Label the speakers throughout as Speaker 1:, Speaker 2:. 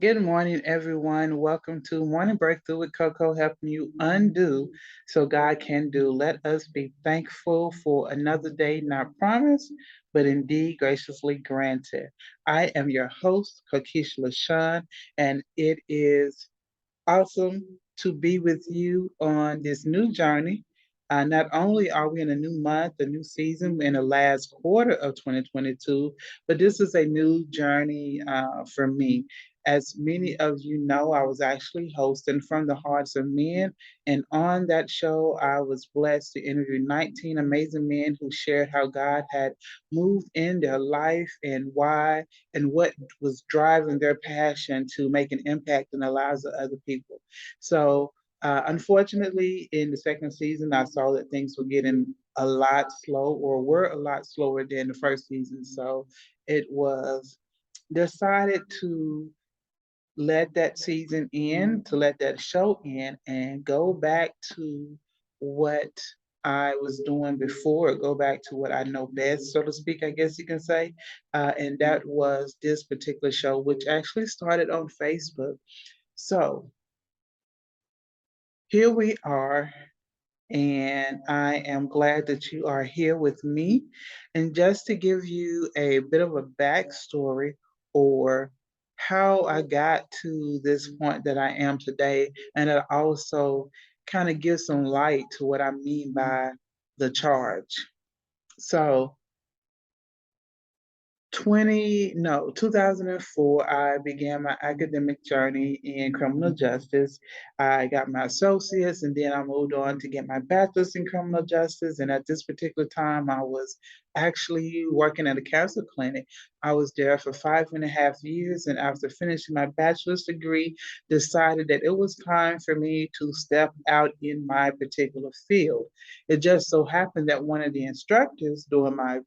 Speaker 1: Good morning, everyone. Welcome to Morning Breakthrough with Koko, helping you undo so God can do. Let us be thankful for another day not promised, but indeed graciously granted. I am your host, Kocysha LaShaun, and it is awesome to be with you on this new journey. Not only are we in a new month, a new season, in the last quarter of 2022, but this is a new journey for me. As many of you know, I was actually hosting From the Hearts of Men, and on that show, I was blessed to interview 19 amazing men who shared how God had moved in their life and why and what was driving their passion to make an impact in the lives of other people. So, unfortunately, in the second season, I saw that things were getting a lot slow or were a lot slower than the first season. So, it was decided to let that season in, to let that show in, and go back to what I was doing before, go back to what I know best, so to speak, I guess you can say. And that was this particular show, which actually started on Facebook. So here we are, and I am glad that you are here with me. And just to give you a bit of a backstory or how I got to this point that I am today, and it also kind of gives some light to what I mean by the charge. So 2004, I began my academic journey in criminal justice. I got my associates and then I moved on to get my bachelor's in criminal justice. And at this particular time, I was actually working at a cancer clinic. I was there for 5.5 years. And after finishing my bachelor's degree, decided that it was time for me to step out in my particular field. It just so happened that one of the instructors during my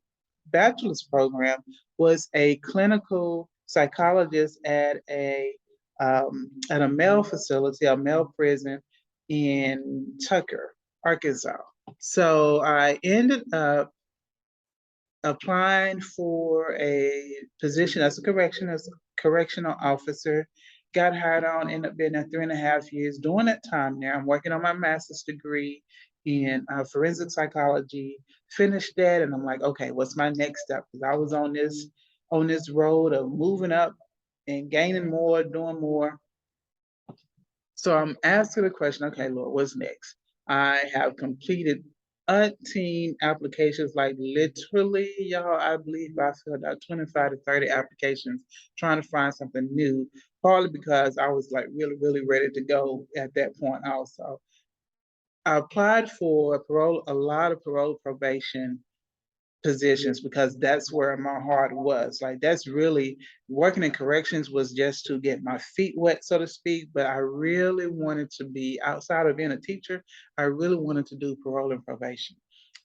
Speaker 1: bachelor's program was a clinical psychologist at a male facility, a male prison in Tucker, Arkansas. So I ended up applying for a position as a correctional officer. Got hired on, ended up being there 3.5 years. During that time there, I'm working on my master's degree in forensic psychology. Finished that, and I'm like, okay, what's my next step? Because I was on this road of moving up and gaining more, doing more. So I'm asking the question, okay, Lord, what's next? I have completed umpteen applications, like literally, y'all, I believe I filled out 25 to 30 applications trying to find something new, partly because I was like really, really ready to go at that point also. I applied for a lot of parole probation positions because that's where my heart was. Like that's really working in corrections was just to get my feet wet, so to speak. But I really wanted to be outside of being a teacher. I really wanted to do parole and probation.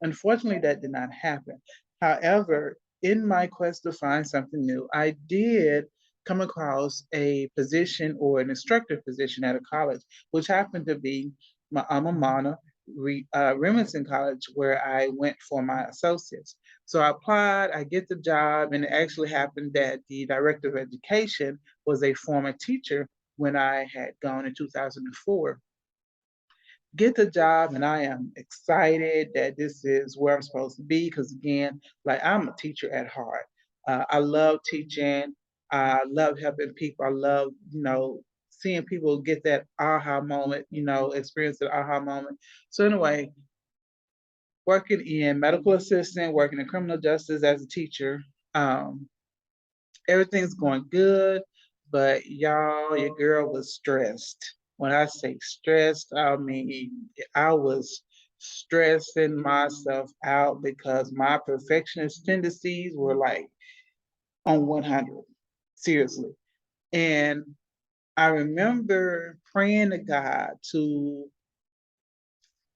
Speaker 1: Unfortunately, that did not happen. However, in my quest to find something new, I did come across a position or an instructor position at a college, which happened to be my alma mater, Remington College, where I went for my associates. So I applied, I get the job, and it actually happened that the director of education was a former teacher when I had gone in 2004. Get the job, and I am excited that this is where I'm supposed to be because, again, like I'm a teacher at heart. I love teaching. I love helping people. I love, seeing people get that aha moment, experience that aha moment. So, anyway, working in medical assistant, working in criminal justice as a teacher. Um, Everything's going good, but y'all, your girl was stressed. When I say stressed, I mean I was stressing myself out because my perfectionist tendencies were like on 100, seriously. And I remember praying to God to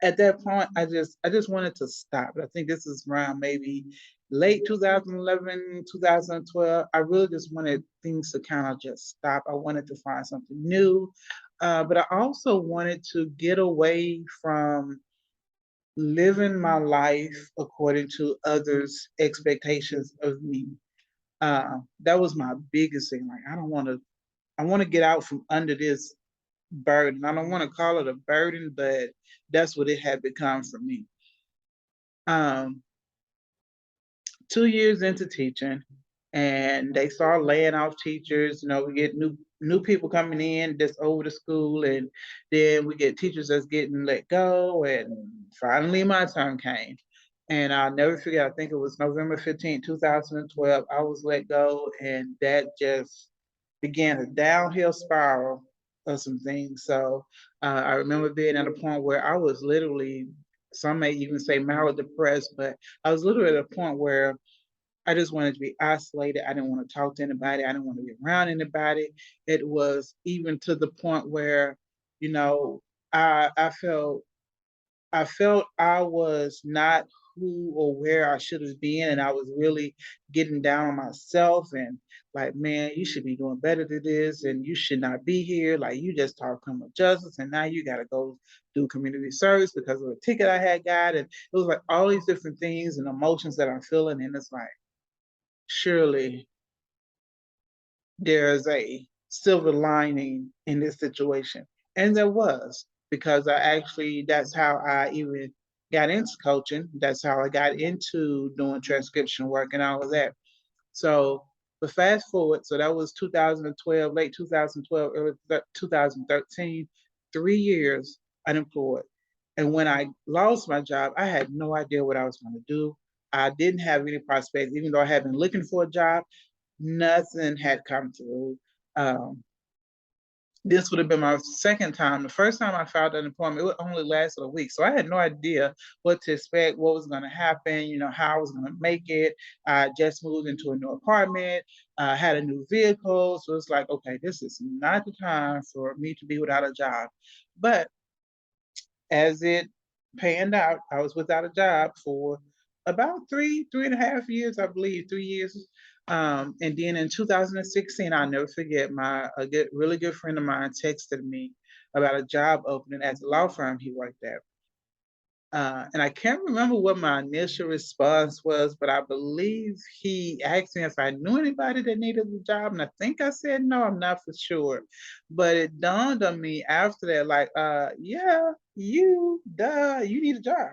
Speaker 1: at that point, I just wanted to stop. I think this is around maybe late 2011, 2012. I really just wanted things to kind of just stop. I wanted to find something new, but I also wanted to get away from living my life according to others' expectations of me. That was my biggest thing. Like, I don't want to I want to get out from under this burden. I don't want to call it a burden, but that's what it had become for me. Um, 2 years into teaching, and they start laying off teachers. You know, we get new people coming in that's over the school, and then we get teachers that's getting let go. And finally, my turn came, and I'll never forget. I think it was November 15th, 2012. I was let go, and that just began a downhill spiral of some things. So I remember being at a point where I was literally, some may even say mal depressed, but I was literally at a point where I just wanted to be isolated. I didn't want to talk to anybody. I didn't want to be around anybody. It was even to the point where, you know, I felt I was not who or where I should have been, and I was really getting down on myself and like, man, you should be doing better than this, and you should not be here. Like, you just taught criminal justice, and now you got to go do community service because of a ticket I had got, and it was like all these different things and emotions that I'm feeling, and it's like, surely there's a silver lining in this situation. And there was, because I actually, that's how I even got into coaching. That's how I got into doing transcription work and all of that. So, but fast forward, so that was 2012, late 2012, early 2013, 3 years unemployed. And when I lost my job, I had no idea what I was going to do. I didn't have any prospects, even though I had been looking for a job. Nothing had come through. Um, this would have been my second time. The first time I filed unemployment, it only lasted a week. So I had no idea what to expect, what was going to happen, you know, how I was going to make it. I just moved into a new apartment, had a new vehicle. So it's like, okay, this is not the time for me to be without a job. But as it panned out, I was without a job for about 3.5 years, I believe, 3 years. And then in 2016, I'll never forget, really good friend of mine texted me about a job opening at the law firm he worked at. And I can't remember what my initial response was, but I believe he asked me if I knew anybody that needed a job. And I think I said no, I'm not for sure. But it dawned on me after that, like, yeah, you need a job.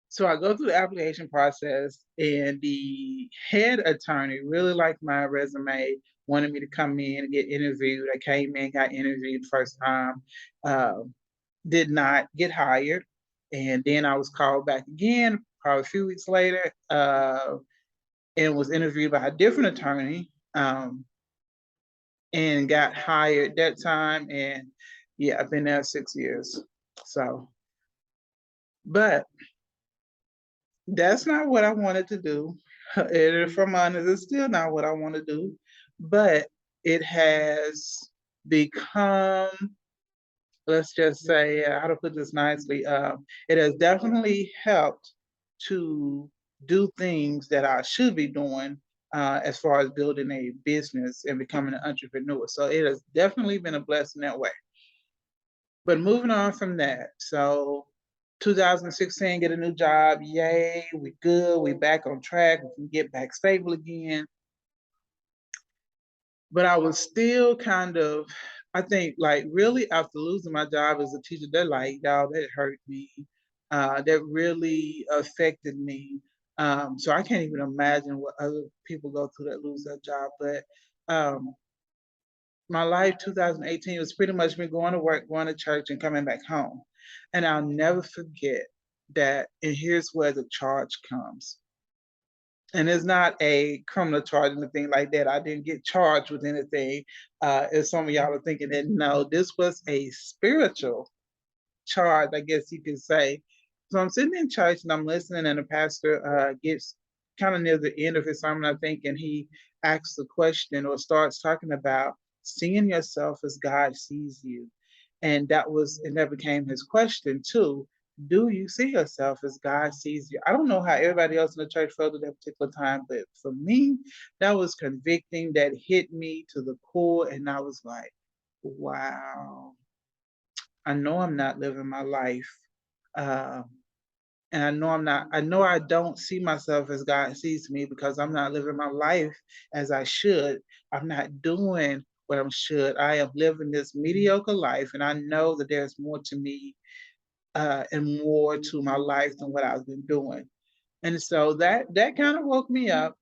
Speaker 1: So I go through the application process, and the head attorney really liked my resume, wanted me to come in and get interviewed. I came in, got interviewed first time. Um, did not get hired. And then I was called back again, probably a few weeks later, and was interviewed by a different attorney, and got hired that time. And yeah, I've been there 6 years. So, but that's not what I wanted to do. And if I'm honest, it's still not what I want to do. But it has become, let's just say, how to put this nicely, it has definitely helped to do things that I should be doing, as far as building a business and becoming an entrepreneur. So it has definitely been a blessing that way. But moving on from that, so 2016, get a new job. Yay, we good. We back on track. We can get back stable again. But I was still kind of, I think, like really after losing my job as a teacher, that like, y'all, that hurt me. That really affected me. So I can't even imagine what other people go through that lose their job. But um, my life, 2018, was pretty much me going to work, going to church, and coming back home. And I'll never forget that. And here's where the charge comes. And it's not a criminal charge or anything like that. I didn't get charged with anything. As some of y'all are thinking that, no, this was a spiritual charge, I guess you could say. So I'm sitting in church and I'm listening, and the pastor gets kind of near the end of his sermon, I think, and he asks a question or starts talking about seeing yourself as God sees you. And that became his question too. Do you see yourself as God sees you? I don't know how everybody else in the church felt at that particular time, but for me, that was convicting. That hit me to the core, and I was like, wow, I know I'm not living my life. Uh, And I know I'm not, I know I don't see myself as God sees me because I'm not living my life as I should. I'm not doing what I should. I am living this mediocre life, and I know that there's more to me and more to my life than what I've been doing. And so that kind of woke me up,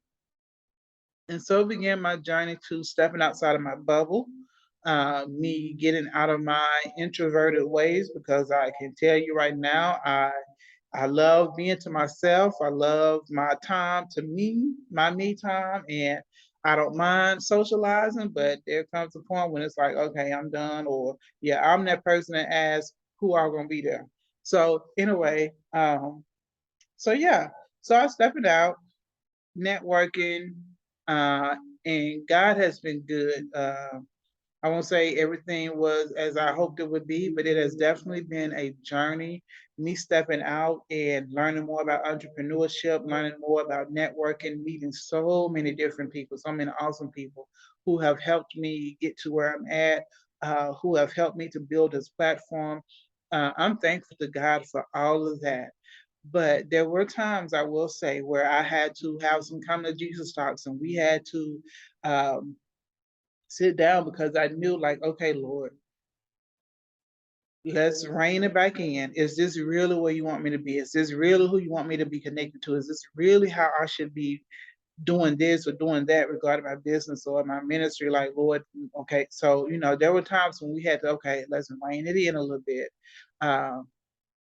Speaker 1: and so began my journey to stepping outside of my bubble, me getting out of my introverted ways, because I can tell you right now, I love being to myself. I love my time to me, my me time, and I don't mind socializing. But there comes a point when it's like, okay, I'm done, or yeah, I'm that person that asks who are going to be there. So anyway, so yeah, so I stepping out, networking, uh, and God has been good. I won't say everything was as I hoped it would be, but it has definitely been a journey. Me stepping out and learning more about entrepreneurship, learning more about networking, meeting so many different people, so many awesome people who have helped me get to where I'm at, who have helped me to build this platform. I'm thankful to God for all of that. But there were times, I will say, where I had to have some come to Jesus talks, and we had to um, sit down, because I knew, like, okay, Lord, let's rein it back in. Is this really where you want me to be? Is this really who you want me to be connected to? Is this really how I should be doing this or doing that regarding my business or my ministry? Like, Lord, okay. So, there were times when we had to, okay, let's rein it in a little bit. Um,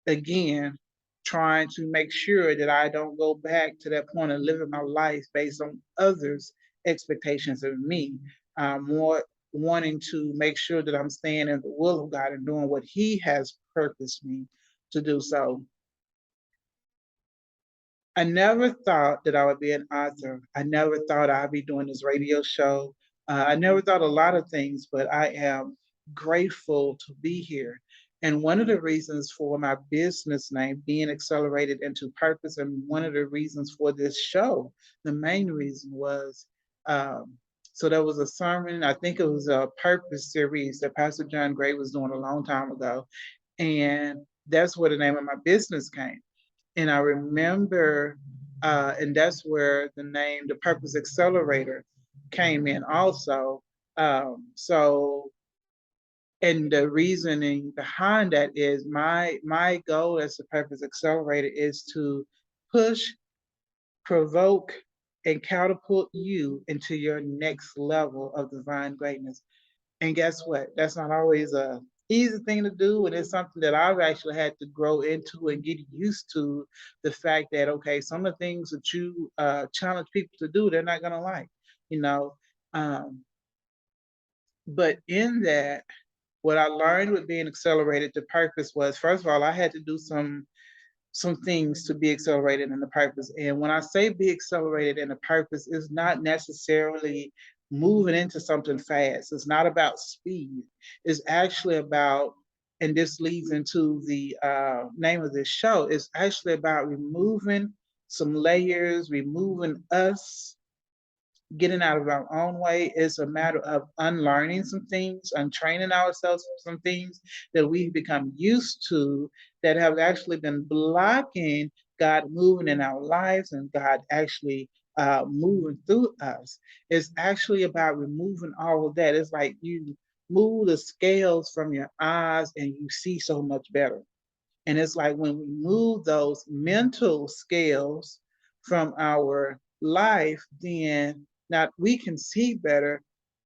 Speaker 1: Again, trying to make sure that I don't go back to that point of living my life based on others' expectations of me. More wanting to make sure that I'm staying in the will of God and doing what He has purposed me to do. So I never thought that I would be an author. I never thought I'd be doing this radio show. I never thought a lot of things, but I am grateful to be here. And one of the reasons for my business name being accelerated into purpose, and one of the reasons for this show, the main reason was, um, so there was a sermon, I think it was a purpose series that Pastor John Gray was doing a long time ago. And that's where the name of my business came. And I remember, and that's where the name, the Purpose Accelerator, came in also. So, and the reasoning behind that is my goal as the Purpose Accelerator is to push, provoke, and catapult you into your next level of divine greatness. And guess what? That's not always a easy thing to do, and it's something that I've actually had to grow into and get used to. The fact that, okay, some of the things that you challenge people to do, they're not gonna like, you know. Um, but in that, what I learned with being accelerated to purpose was, first of all, I had to do some things to be accelerated in the purpose. And when I say be accelerated in the purpose, it's not necessarily moving into something fast. It's not about speed. It's actually about, and this leads into the name of this show, it's actually about removing some layers, removing us, getting out of our own way. Is a matter of unlearning some things, untraining ourselves from some things that we've become used to, that have actually been blocking God moving in our lives and God actually moving through us. It's actually about removing all of that. It's like you move the scales from your eyes and you see so much better. And it's like when we move those mental scales from our life, then now we can see better,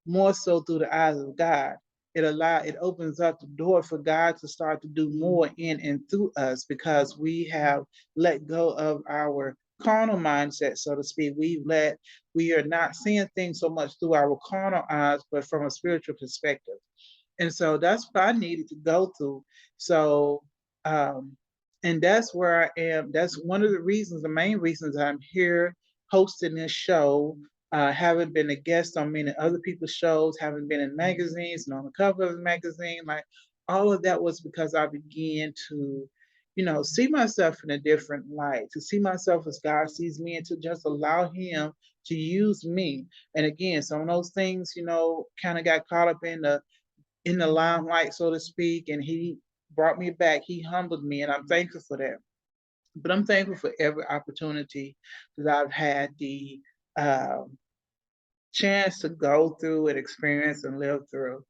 Speaker 1: more so through the eyes of God. It opens up the door for God to start to do more in and through us, because we have let go of our carnal mindset, so to speak. We are not seeing things so much through our carnal eyes, but from a spiritual perspective. And so that's what I needed to go through. So, um, and that's where I am. That's one of the reasons, the main reasons I'm here hosting this show. Haven't been a guest on many other people's shows, haven't been in magazines and on the cover of the magazine. Like, all of that was because I began to, see myself in a different light, to see myself as God sees me, and to just allow Him to use me. And again, some of those things, kind of got caught up in the limelight, so to speak, and He brought me back. He humbled me, and I'm thankful for that. But I'm thankful for every opportunity that I've had the um, chance to go through and experience and live through.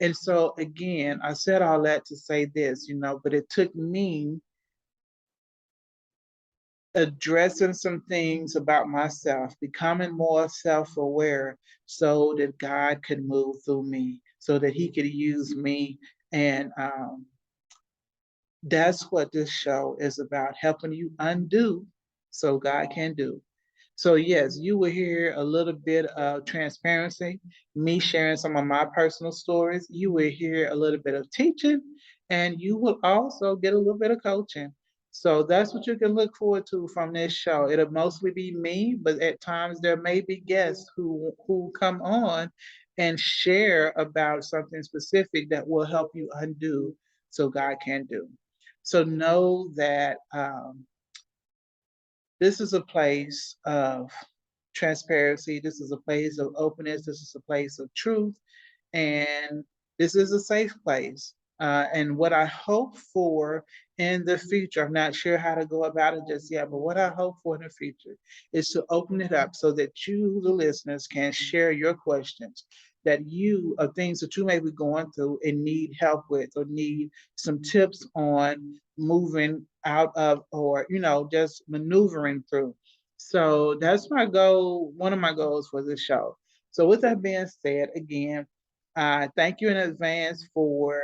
Speaker 1: And so, again, I said all that to say this, but it took me addressing some things about myself, becoming more self aware so that God could move through me, so that He could use me. And that's what this show is about, helping you undo so God can do. So, yes, you will hear a little bit of transparency, me sharing some of my personal stories. You will hear a little bit of teaching, and you will also get a little bit of coaching. So, that's what you can look forward to from this show. It'll mostly be me, but at times there may be guests who come on and share about something specific that will help you undo so God can do. So, know that. This is a place of transparency. This is a place of openness. This is a place of truth. And this is a safe place. And what I hope for in the future, I'm not sure how to go about it just yet, but what I hope for in the future is to open it up so that you, the listeners, can share your questions that you of things that you may be going through and need help with or need some tips on moving out of or just maneuvering through. So that's my goal, one of my goals for this show. So with that being said, again, thank you in advance for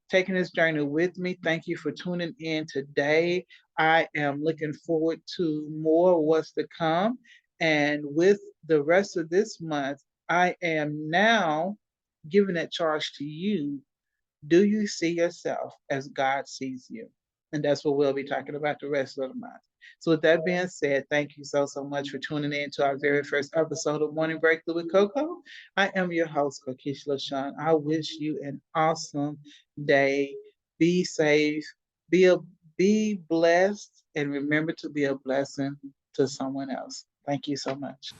Speaker 1: taking this journey with me. Thank you for tuning in today. I am looking forward to more what's to come. And with the rest of this month, I am now giving that charge to you. Do you see yourself as God sees you? And that's what we'll be talking about the rest of the month. So, with that being said, thank you so much for tuning in to our very first episode of Morning Breakthrough with Koko. I am your host, Kocysha LaShaun. I wish you an awesome day. Be safe, be a, be blessed, and remember to be a blessing to someone else. Thank you so much.